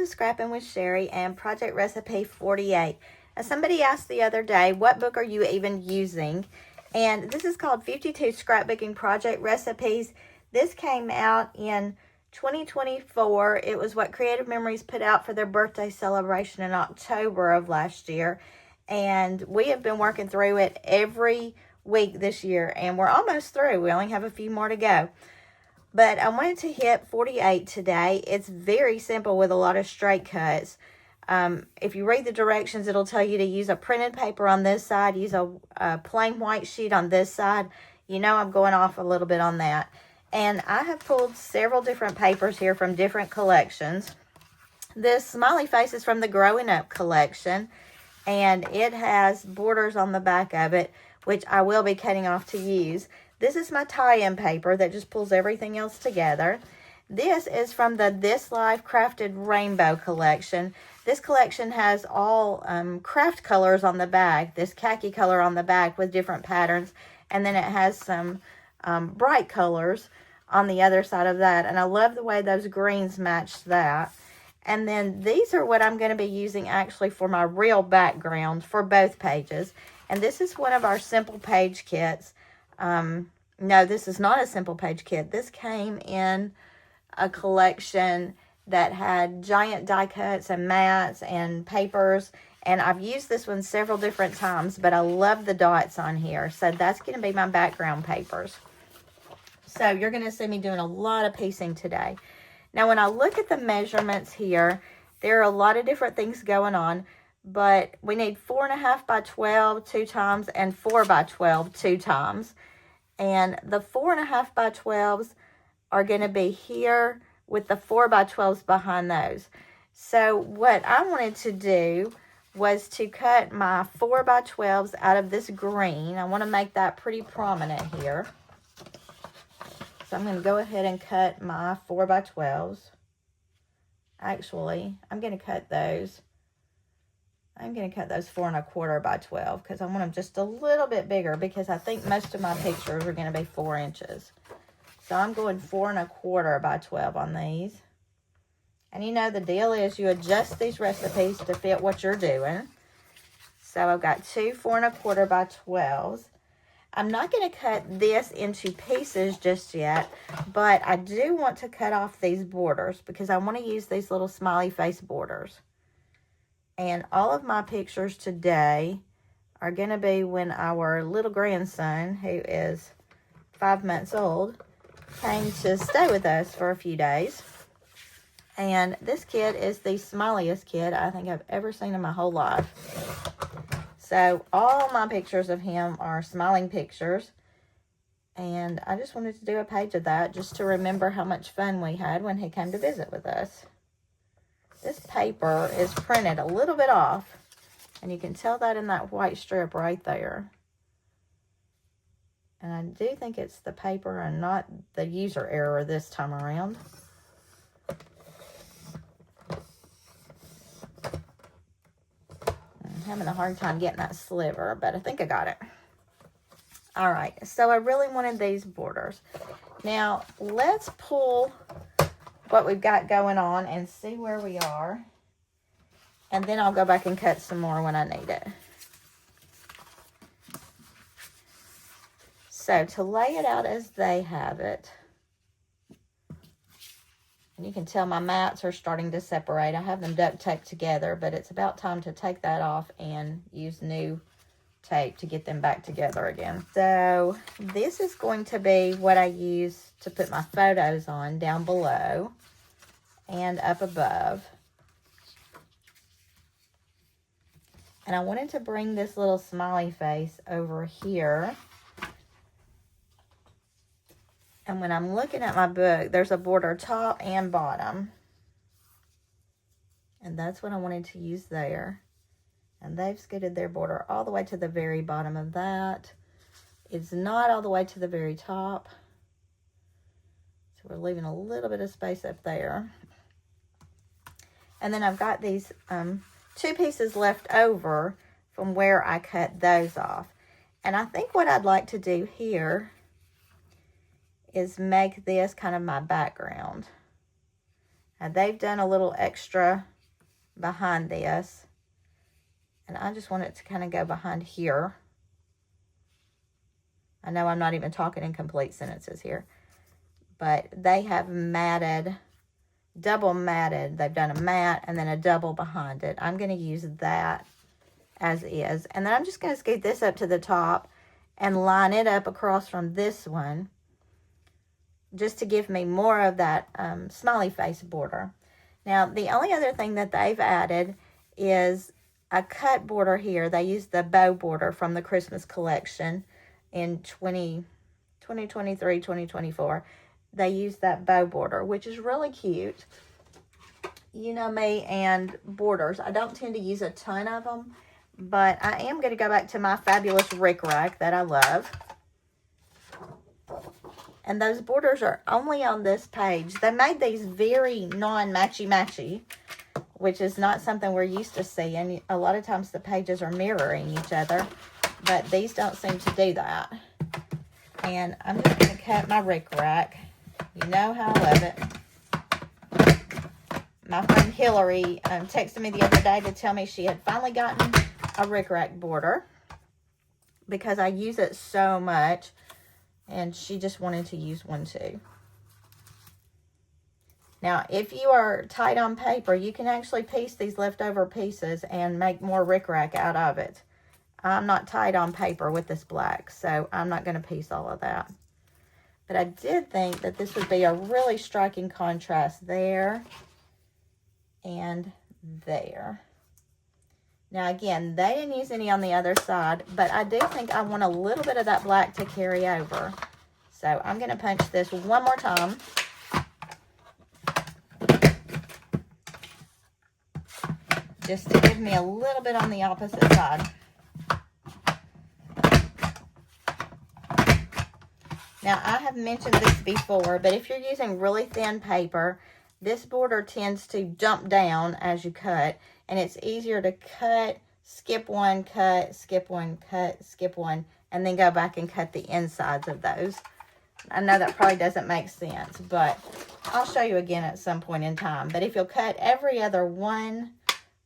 to Scrappin with Sheri and project recipe 48. Now, somebody asked the other day, what book are you even using? And this is called 52 Scrapbooking Project Recipes. This came out in 2024. It was what Creative Memories put out for their birthday celebration in October of last year. And we have been working through it every week this year. And we're almost through. We only have a few more to go. But I wanted to hit 48 today. It's very simple with a lot of straight cuts. If you read the directions, it'll tell you to use a printed paper on this side, use a plain white sheet on this side. You know I'm going off a little bit on that. And I have pulled several different papers here from different collections. This smiley face is from the Growing Up collection, and it has borders on the back of it, which I will be cutting off to use. This is my tie-in paper that just pulls everything else together. This is from the This Life Crafted Rainbow collection. This collection has all craft colors on the back, this khaki color on the back with different patterns, and then it has some bright colors on the other side of that, and I love the way those greens match that. And then these are what I'm going to be using actually for my real background for both pages, and this is one of our simple page kits. No, this is not a simple page kit. This came in a collection that had giant die cuts and mats and papers, and I've used this one several different times, but I love the dots on here, so that's going to be my background papers. So you're going to see me doing a lot of piecing today. Now, when I look at the measurements here, there are a lot of different things going on, but we need 4.5 by 12 2 times and 4 by 12 2 times. And the 4.5 by 12s are going to be here with the 4 by 12s behind those. So what I wanted to do was to cut my 4 by 12s out of this green. I want to make that pretty prominent here. So I'm going to go ahead and cut my 4 by 12s. Actually, I'm going to cut those 4.25 by 12 because I want them just a little bit bigger because I think most of my pictures are going to be 4 inches. So I'm going 4.25 by 12 on these. And you know the deal is you adjust these recipes to fit what you're doing. So I've got 2 4.25 by 12s. I'm not going to cut this into pieces just yet, but I do want to cut off these borders because I want to use these little smiley face borders. And all of my pictures today are going to be when our little grandson, who is 5 months old, came to stay with us for a few days. And this kid is the smiliest kid I think I've ever seen in my whole life. So all my pictures of him are smiling pictures. And I just wanted to do a page of that just to remember how much fun we had when he came to visit with us. This paper is printed a little bit off, and you can tell that in that white strip right there. And I do think it's the paper and not the user error this time around. I'm having a hard time getting that sliver, but I think I got it. All right, so I really wanted these borders. Now, let's pull what we've got going on and see where we are, and then I'll go back and cut some more when I need it. So to lay it out as they have it, and you can tell my mats are starting to separate. I have them duct taped together, but it's about time to take that off and use new tape to get them back together again. So this is going to be what I use to put my photos on down below and up above. And I wanted to bring this little smiley face over here. And when I'm looking at my book, there's a border top and bottom. And that's what I wanted to use there. And they've scooted their border all the way to the very bottom of that. It's not all the way to the very top. So we're leaving a little bit of space up there. And then I've got these 2 pieces left over from where I cut those off. And I think what I'd like to do here is make this kind of my background. Now they've done a little extra behind this. And I just want it to kind of go behind here. I know I'm not even talking in complete sentences here. But they have matted, double matted. They've done a mat and then a double behind it. I'm going to use that as is. And then I'm just going to scoot this up to the top and line it up across from this one, just to give me more of that smiley face border. Now, the only other thing that they've added is a cut border here. They used the bow border from the Christmas collection in 2023, 2024. They used that bow border, which is really cute. You know me and borders. I don't tend to use a ton of them, but I am going to go back to my fabulous rickrack that I love. And those borders are only on this page. They made these very non-matchy-matchy, which is not something we're used to seeing. A lot of times the pages are mirroring each other, but these don't seem to do that. And I'm just going to cut my rickrack. You know how I love it. My friend Hillary texted me the other day to tell me she had finally gotten a rickrack border because I use it so much. And she just wanted to use one too. Now, if you are tight on paper, you can actually piece these leftover pieces and make more rickrack out of it. I'm not tight on paper with this black, so I'm not going to piece all of that. But I did think that this would be a really striking contrast there and there. Now, again, they didn't use any on the other side, but I do think I want a little bit of that black to carry over. So I'm going to punch this one more time. Just to give me a little bit on the opposite side. Now, I have mentioned this before, but if you're using really thin paper, this border tends to jump down as you cut. And it's easier to cut, skip one, cut, skip one, cut, skip one, and then go back and cut the insides of those. I know that probably doesn't make sense, but I'll show you again at some point in time. But if you'll cut every other one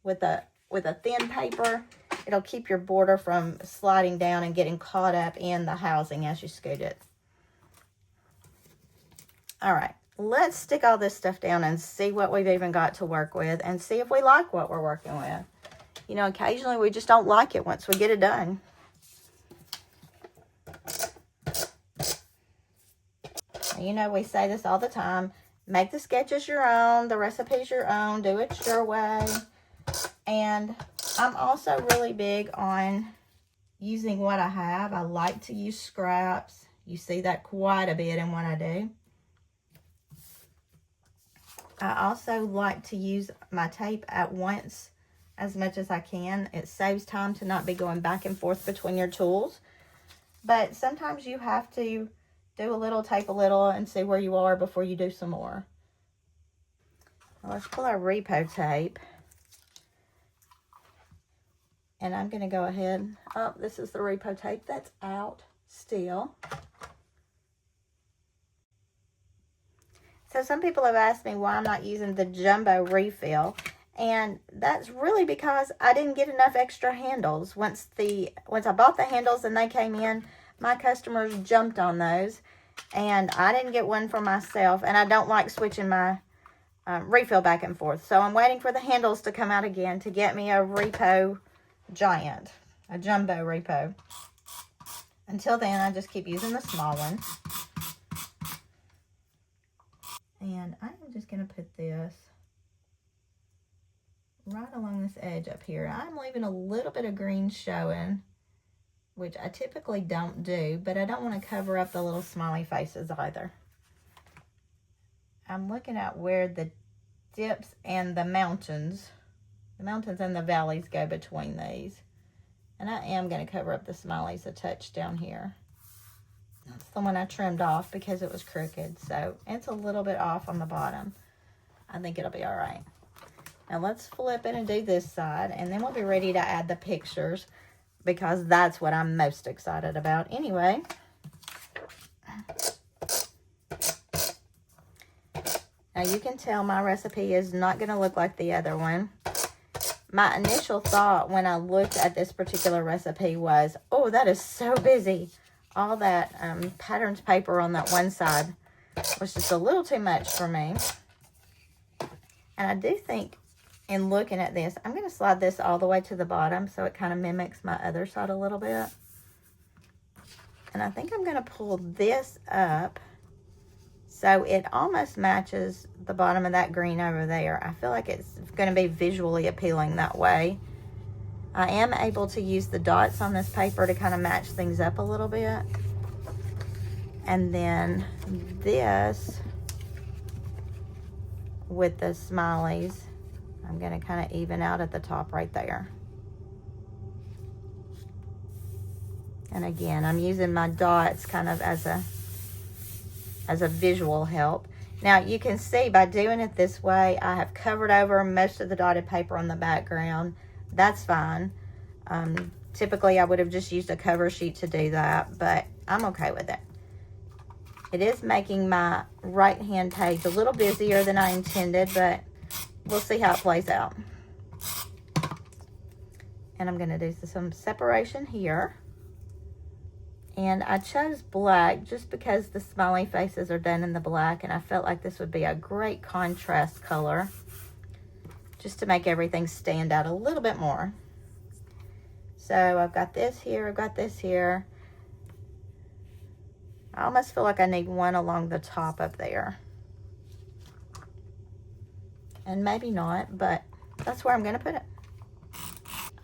with a thin paper, it'll keep your border from sliding down and getting caught up in the housing as you scoot it. All right. Let's stick all this stuff down and see what we've even got to work with and see if we like what we're working with. You know, occasionally we just don't like it once we get it done. You know, we say this all the time. Make the sketches your own, the recipes your own, do it your way. And I'm also really big on using what I have. I like to use scraps. You see that quite a bit in what I do. I also like to use my tape at once as much as I can. It saves time to not be going back and forth between your tools. But sometimes you have to do a little, tape a little, and see where you are before you do some more. Well, let's pull our repo tape. And I'm going to go ahead. Oh, this is the repo tape that's out still. So some people have asked me why I'm not using the jumbo refill, and that's really because I didn't get enough extra handles. Once I bought the handles and they came in, my customers jumped on those, and I didn't get one for myself, and I don't like switching my refill back and forth. So I'm waiting for the handles to come out again to get me a repo giant, a jumbo repo. Until then, I just keep using the small one. And I'm just going to put this right along this edge up here. I'm leaving a little bit of green showing, which I typically don't do, but I don't want to cover up the little smiley faces either. I'm looking at where the dips and the mountains and the valleys go between these. And I am going to cover up the smileys a touch down here. That's the one I trimmed off because it was crooked. So it's a little bit off on the bottom. I think it'll be all right. Now let's flip it and do this side. And then we'll be ready to add the pictures, because that's what I'm most excited about anyway. Now you can tell my recipe is not going to look like the other one. my initial thought when I looked at this particular recipe was, oh, that is so busy. All that patterns paper on that one side was just a little too much for me. And I do think in looking at this, I'm going to slide this all the way to the bottom so it kind of mimics my other side a little bit. And I think I'm going to pull this up so it almost matches the bottom of that green over there. I feel like it's going to be visually appealing that way. I am able to use the dots on this paper to kind of match things up a little bit. And then this with the smileys, I'm going to kind of even out at the top right there. And again, I'm using my dots kind of as a visual help. Now you can see by doing it this way, I have covered over most of the dotted paper on the background. That's fine. Typically I would have just used a cover sheet to do that, but I'm okay with it. It is making my right hand page a little busier than I intended, but we'll see how it plays out. And I'm going to do some separation here. And I chose black just because the smiley faces are done in the black, and I felt like this would be a great contrast color just to make everything stand out a little bit more. So I've got this here, I've got this here. I almost feel like I need one along the top up there. And maybe not, but that's where I'm going to put it.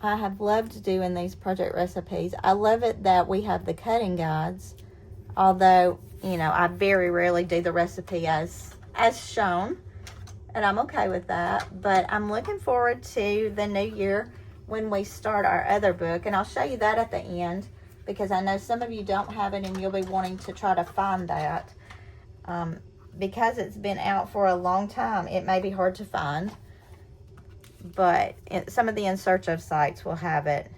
I have loved doing these project recipes. I love it that we have the cutting guides, although, you know, I very rarely do the recipe as shown, and I'm okay with that. But I'm looking forward to the new year when we start our other book, and I'll show you that at the end because I know some of you don't have it and you'll be wanting to try to find that. Because it's been out for a long time, it may be hard to find. But some of the In Search Of sites will have it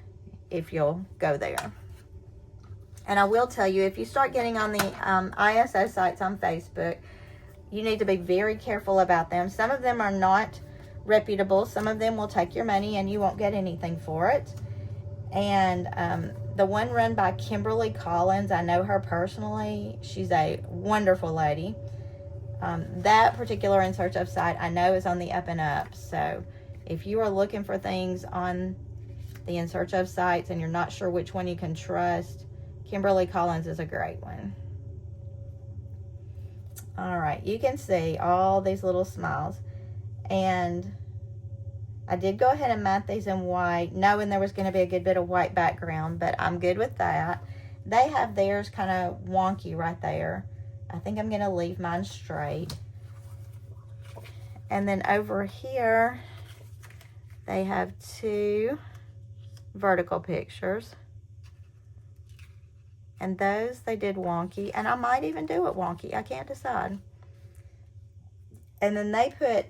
if you'll go there. And I will tell you, if you start getting on the ISO sites on Facebook, you need to be very careful about them. Some of them are not reputable. Some of them will take your money and you won't get anything for it. And the one run by Kimberly Collins, I know her personally. She's a wonderful lady. That particular In Search Of site I know is on the up and up. So if you are looking for things on the In Search Of sites and you're not sure which one you can trust, Kimberly Collins is a great one. All right, you can see all these little smiles. And I did go ahead and mat these in white, knowing there was going to be a good bit of white background, but I'm good with that. They have theirs kind of wonky right there. I think I'm going to leave mine straight. And then over here, they have two vertical pictures. And those they did wonky. And I might even do it wonky. I can't decide. And then they put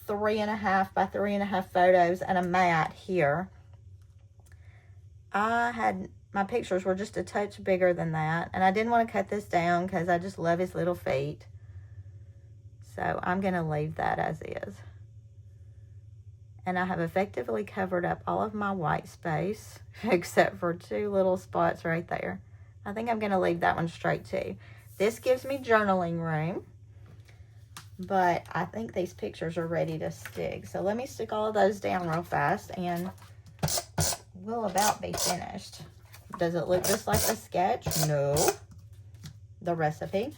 3.5 by 3.5 photos and a mat here. My pictures were just a touch bigger than that. And I didn't want to cut this down because I just love his little feet. So I'm going to leave that as is. And I have effectively covered up all of my white space, except for two little spots right there. I think I'm going to leave that one straight too. This gives me journaling room, but I think these pictures are ready to stick. So let me stick all of those down real fast and we'll about be finished. Does it look just like the sketch? No. The recipe.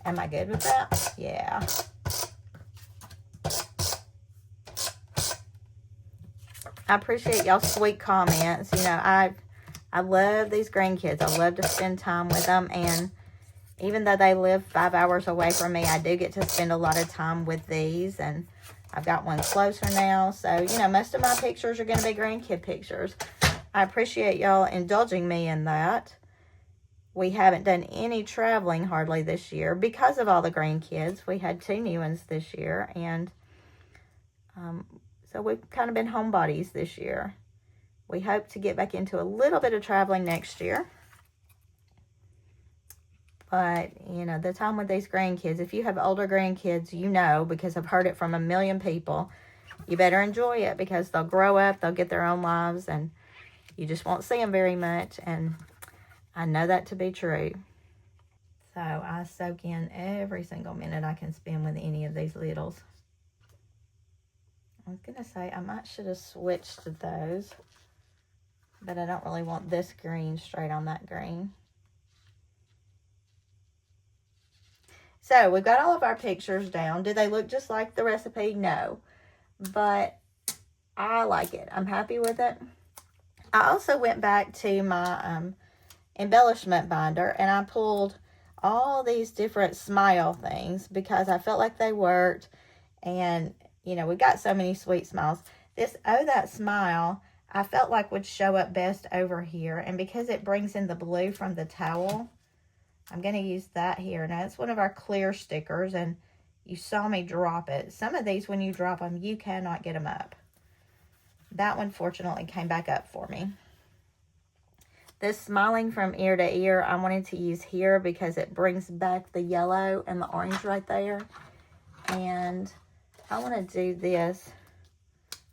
Am I good with that? Yeah. I appreciate y'all's sweet comments. You know, I love these grandkids. I love to spend time with them. And even though they live 5 hours away from me, I do get to spend a lot of time with these. And I've got one closer now. So, you know, most of my pictures are going to be grandkid pictures. I appreciate y'all indulging me in that. We haven't done any traveling hardly this year because of all the grandkids. We had 2 new ones this year. And so we've kind of been homebodies this year. We hope to get back into a little bit of traveling next year. But, you know, the time with these grandkids, if you have older grandkids, you know, because I've heard it from a million people, you better enjoy it, because they'll grow up, they'll get their own lives, and you just won't see them very much. And I know that to be true. So I soak in every single minute I can spend with any of these littles. I was going to say I should have switched to those, but I don't really want this green straight on that green. So we've got all of our pictures down. Do they look just like the recipe? No, but I like it. I'm happy with it. I also went back to my embellishment binder, and I pulled all these different smile things because I felt like they worked. And, you know, we got so many sweet smiles. This Oh That Smile, I felt like would show up best over here. And because it brings in the blue from the towel, I'm going to use that here. Now, it's one of our clear stickers, and you saw me drop it. Some of these, when you drop them, you cannot get them up. That one, fortunately, came back up for me. This Smiling from Ear to Ear, I wanted to use here because it brings back the yellow and the orange right there. And I want to do this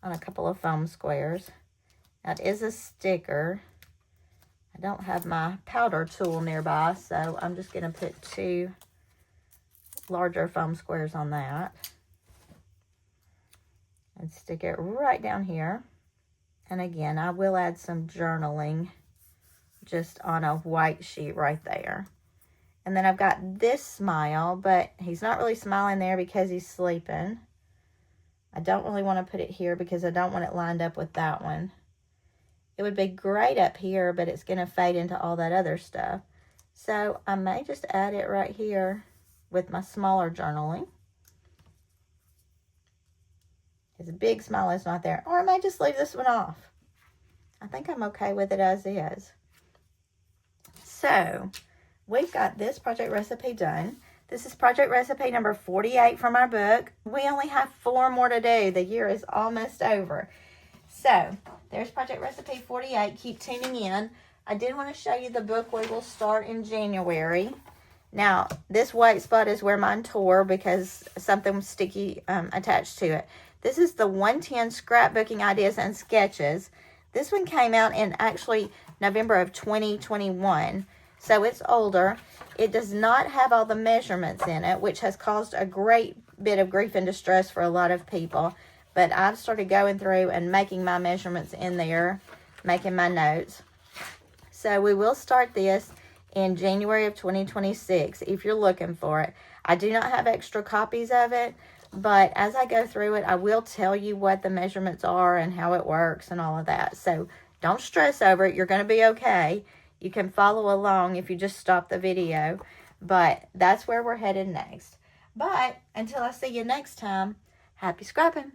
on a couple of foam squares. Now, it is a sticker. I don't have my powder tool nearby, so I'm just going to put 2 larger foam squares on that. And stick it right down here. And again, I will add some journaling just on a white sheet right there. And then I've got this smile, but he's not really smiling there because he's sleeping. I don't really want to put it here because I don't want it lined up with that one. It would be great up here, but it's going to fade into all that other stuff. So I may just add it right here with my smaller journaling. His big smile is not there. Or I may just leave this one off. I think I'm okay with it as is. So we've got this project recipe done. This is project recipe number 48 from our book. We only have 4 more to do. The year is almost over. So there's project recipe 48. Keep tuning in. I did want to show you the book we will start in January. Now, this white spot is where mine tore because something was sticky attached to it. This is the 110 Scrapbooking Ideas and Sketches. This one came out in actually November of 2021, so it's older. It does not have all the measurements in it, which has caused a great bit of grief and distress for a lot of people. But I've started going through and making my measurements in there, making my notes. So we will start this in January of 2026 if you're looking for it. I do not have extra copies of it, but as I go through it, I will tell you what the measurements are and how it works and all of that. So don't stress over it. You're going to be okay. You can follow along if you just stop the video, but that's where we're headed next. But until I see you next time, happy scrapping.